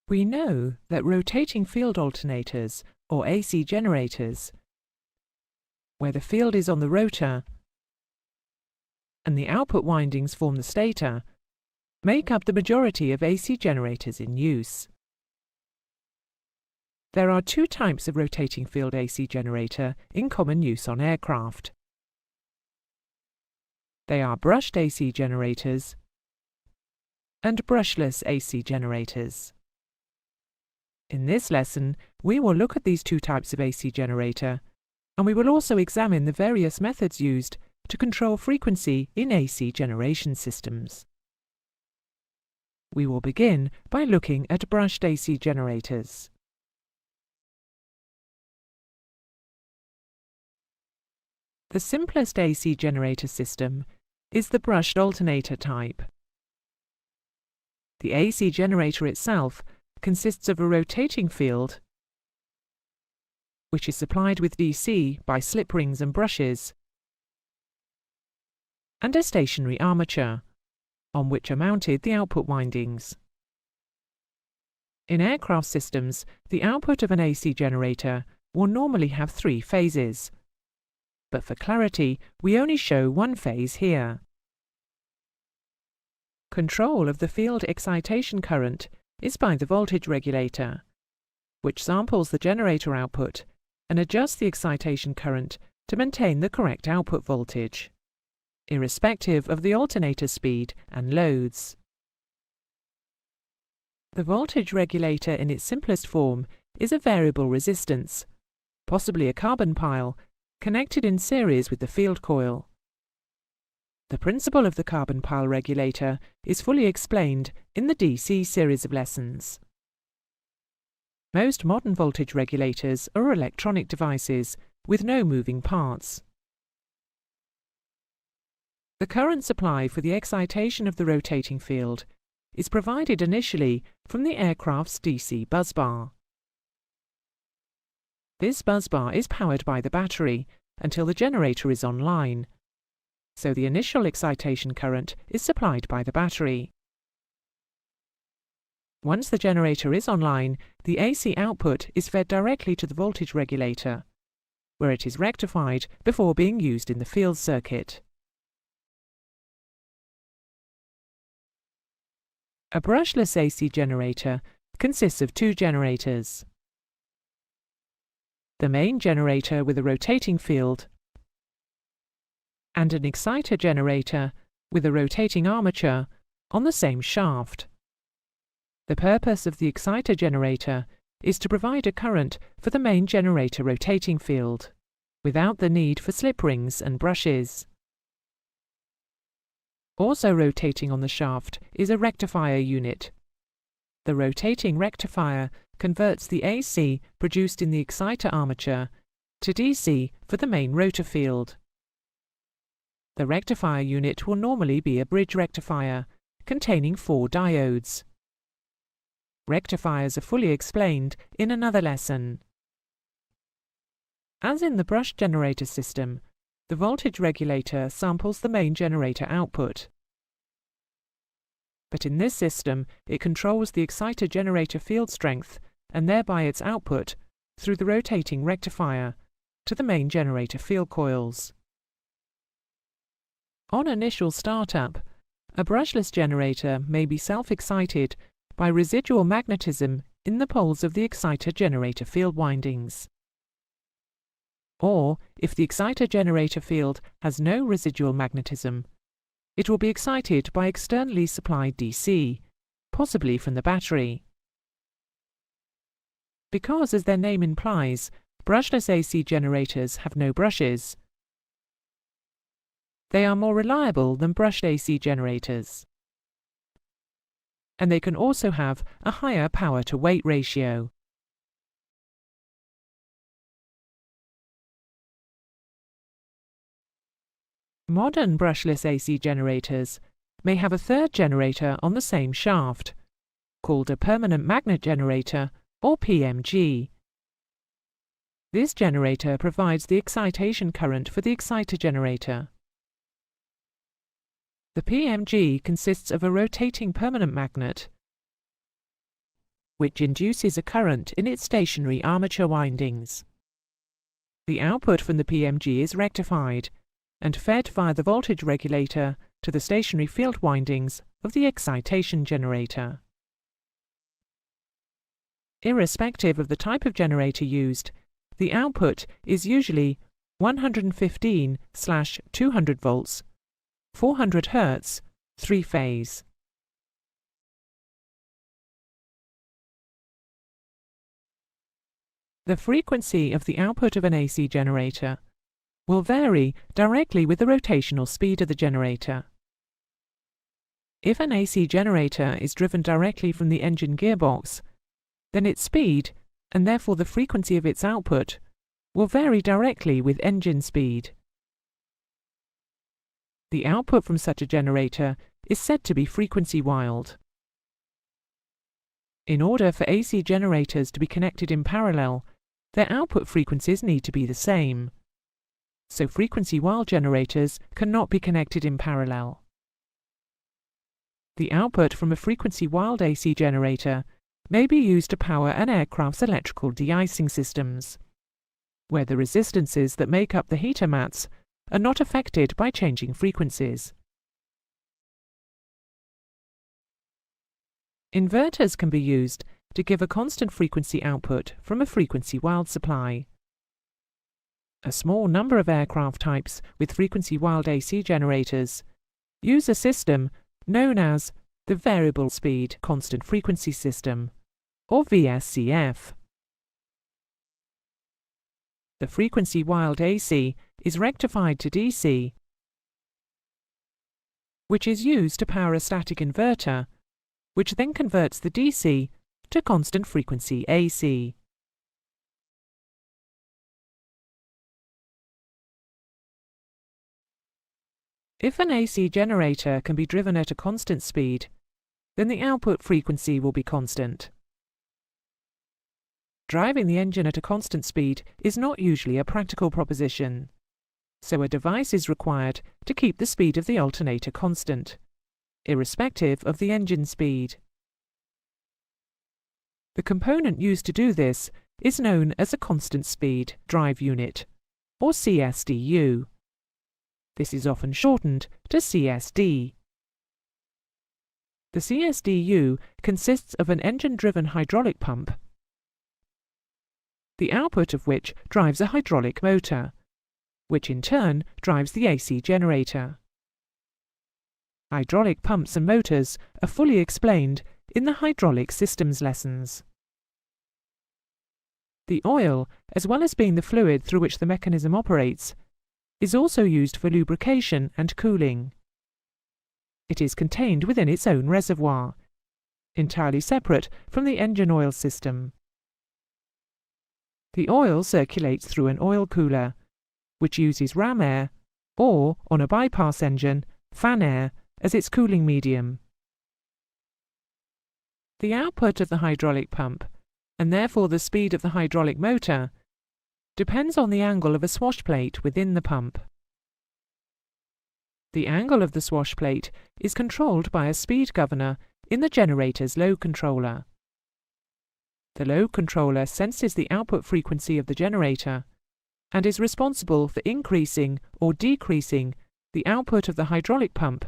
We know that rotating field alternators, or AC generators, where the field is on the rotor and the output windings form the stator, make up the majority of AC generators in use. There are two types of rotating field AC generator in common use on aircraft. They are brushed AC generators and brushless AC generators. In this lesson, we will look at these two types of AC generator, and we will also examine the various methods used to control frequency in AC generation systems. We will begin by looking at brushed AC generators. The simplest AC generator system is the brushed alternator type. The AC generator itself consists of a rotating field, which is supplied with DC by slip rings and brushes, and a stationary armature, on which are mounted the output windings. In aircraft systems, the output of an AC generator will normally have 3 phases, but for clarity, we only show one phase here. Control of the field excitation current is by the voltage regulator, which samples the generator output and adjusts the excitation current to maintain the correct output voltage, irrespective of the alternator speed and loads. The voltage regulator in its simplest form is a variable resistance, possibly a carbon pile, connected in series with the field coil. The principle of the carbon pile regulator is fully explained in the DC series of lessons. Most modern voltage regulators are electronic devices with no moving parts. The current supply for the excitation of the rotating field is provided initially from the aircraft's DC busbar. This busbar is powered by the battery until the generator is online, so the initial excitation current is supplied by the battery. Once the generator is online, the AC output is fed directly to the voltage regulator, where it is rectified before being used in the field circuit. A brushless AC generator consists of 2 generators. The main generator with a rotating field and an exciter generator with a rotating armature on the same shaft. The purpose of the exciter generator is to provide a current for the main generator rotating field, without the need for slip rings and brushes. Also rotating on the shaft is a rectifier unit. The rotating rectifier converts the AC produced in the exciter armature to DC for the main rotor field. The rectifier unit will normally be a bridge rectifier, containing 4 diodes. Rectifiers are fully explained in another lesson. As in the brushed generator system, the voltage regulator samples the main generator output. But in this system, it controls the exciter generator field strength and thereby its output through the rotating rectifier to the main generator field coils. On initial startup, a brushless generator may be self-excited by residual magnetism in the poles of the exciter generator field windings. Or, if the exciter generator field has no residual magnetism, it will be excited by externally supplied DC, possibly from the battery. Because, as their name implies, brushless AC generators have no brushes, they are more reliable than brushed AC generators. And they can also have a higher power-to-weight ratio. Modern brushless AC generators may have a third generator on the same shaft, called a permanent magnet generator, or PMG. This generator provides the excitation current for the exciter generator. The PMG consists of a rotating permanent magnet which induces a current in its stationary armature windings. The output from the PMG is rectified and fed via the voltage regulator to the stationary field windings of the excitation generator. Irrespective of the type of generator used, the output is usually 115/200 volts, 400 Hz, 3-phase. The frequency of the output of an AC generator will vary directly with the rotational speed of the generator. If an AC generator is driven directly from the engine gearbox, then its speed, and therefore the frequency of its output, will vary directly with engine speed. The output from such a generator is said to be frequency wild. In order for AC generators to be connected in parallel, their output frequencies need to be the same. So frequency wild generators cannot be connected in parallel. The output from a frequency wild AC generator may be used to power an aircraft's electrical de-icing systems, where the resistances that make up the heater mats are not affected by changing frequencies. Inverters can be used to give a constant frequency output from a frequency wild supply. A small number of aircraft types with frequency wild AC generators use a system known as the Variable Speed Constant Frequency System, or VSCF. The frequency wild AC is rectified to DC, which is used to power a static inverter, which then converts the DC to constant frequency AC. If an AC generator can be driven at a constant speed, then the output frequency will be constant. Driving the engine at a constant speed is not usually a practical proposition, so a device is required to keep the speed of the alternator constant, irrespective of the engine speed. The component used to do this is known as a constant speed drive unit, or CSDU. This is often shortened to CSD. The CSDU consists of an engine-driven hydraulic pump, the output of which drives a hydraulic motor, which in turn drives the AC generator. Hydraulic pumps and motors are fully explained in the hydraulic systems lessons. The oil, as well as being the fluid through which the mechanism operates, is also used for lubrication and cooling. It is contained within its own reservoir, entirely separate from the engine oil system. The oil circulates through an oil cooler, which uses ram air, or, on a bypass engine, fan air, as its cooling medium. The output of the hydraulic pump, and therefore the speed of the hydraulic motor, depends on the angle of a swash plate within the pump. The angle of the swash plate is controlled by a speed governor in the generator's load controller. The load controller senses the output frequency of the generator and is responsible for increasing or decreasing the output of the hydraulic pump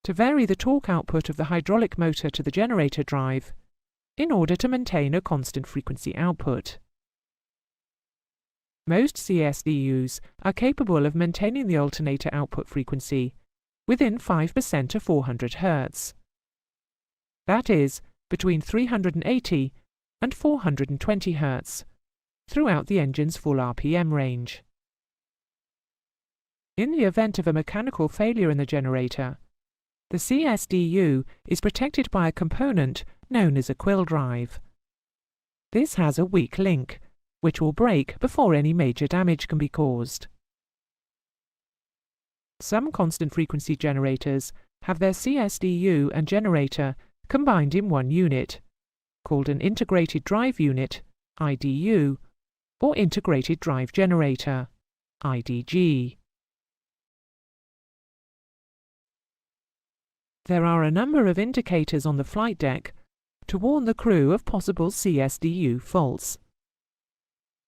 to vary the torque output of the hydraulic motor to the generator drive in order to maintain a constant frequency output. Most CSDUs are capable of maintaining the alternator output frequency within 5% of 400 Hz. That is, between 380 and 420 Hz, throughout the engine's full RPM range. In the event of a mechanical failure in the generator, the CSDU is protected by a component known as a quill drive. This has a weak link, which will break before any major damage can be caused. Some constant frequency generators have their CSDU and generator combined in one unit, called an integrated drive unit, IDU, or integrated drive generator, IDG. There are a number of indicators on the flight deck to warn the crew of possible CSDU faults.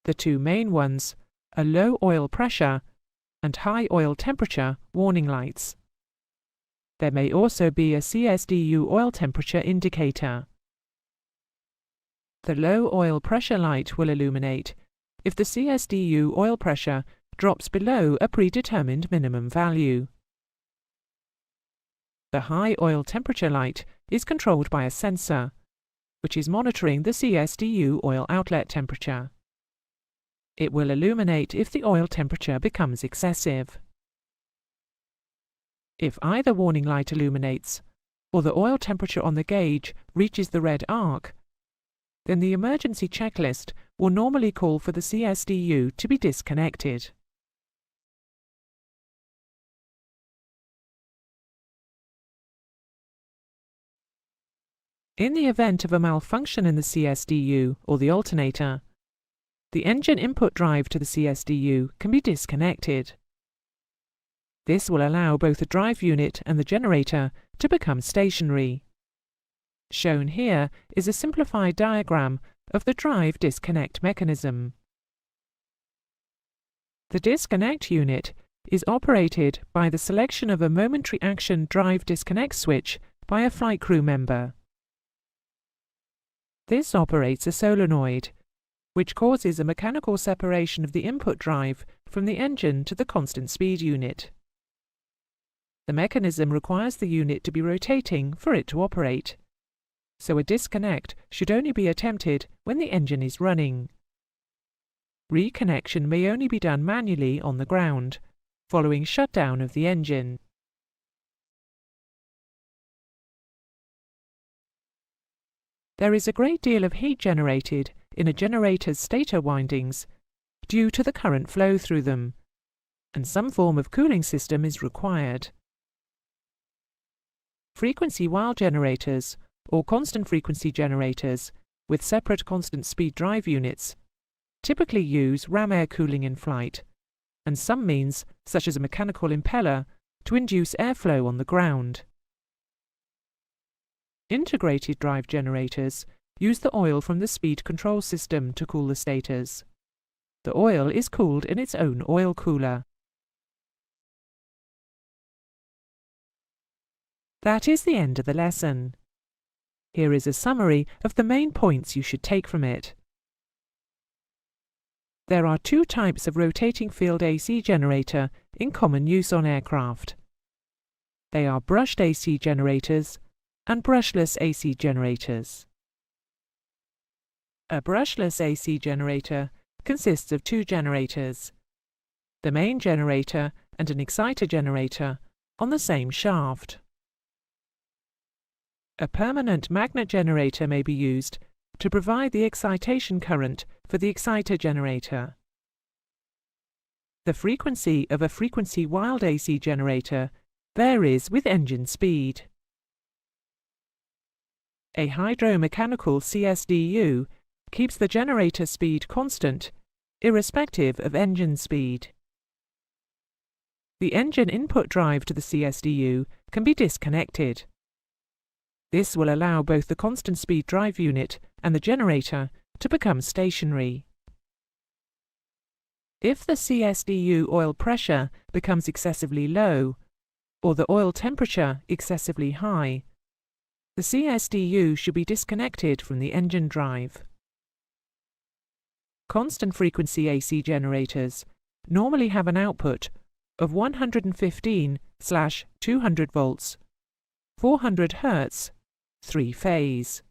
The two main ones are low oil pressure and high oil temperature warning lights. There may also be a CSDU oil temperature indicator. The low oil pressure light will illuminate if the CSDU oil pressure drops below a predetermined minimum value. The high oil temperature light is controlled by a sensor, which is monitoring the CSDU oil outlet temperature. It will illuminate if the oil temperature becomes excessive. If either warning light illuminates, or the oil temperature on the gauge reaches the red arc, then the emergency checklist will normally call for the CSDU to be disconnected. In the event of a malfunction in the CSDU or the alternator, the engine input drive to the CSDU can be disconnected. This will allow both the drive unit and the generator to become stationary. Shown here is a simplified diagram of the drive disconnect mechanism. The disconnect unit is operated by the selection of a momentary action drive disconnect switch by a flight crew member. This operates a solenoid, which causes a mechanical separation of the input drive from the engine to the constant speed unit. The mechanism requires the unit to be rotating for it to operate, so a disconnect should only be attempted when the engine is running. Reconnection may only be done manually on the ground, following shutdown of the engine. There is a great deal of heat generated in a generator's stator windings due to the current flow through them, and some form of cooling system is required. Frequency while generators, or constant frequency generators with separate constant speed drive units, typically use ram air cooling in flight, and some means, such as a mechanical impeller, to induce airflow on the ground. Integrated drive generators use the oil from the speed control system to cool the stators. The oil is cooled in its own oil cooler. That is the end of the lesson. Here is a summary of the main points you should take from it. There are two types of rotating field AC generator in common use on aircraft. They are brushed AC generators and brushless AC generators. A brushless AC generator consists of two generators, the main generator and an exciter generator, on the same shaft. A permanent magnet generator may be used to provide the excitation current for the exciter generator. The frequency of a frequency-wild AC generator varies with engine speed. A hydromechanical CSDU keeps the generator speed constant, irrespective of engine speed. The engine input drive to the CSDU can be disconnected. This will allow both the constant speed drive unit and the generator to become stationary. If the CSDU oil pressure becomes excessively low, or the oil temperature excessively high, the CSDU should be disconnected from the engine drive. Constant frequency AC generators normally have an output of 115/200 volts, 400 Hz, 3-phase.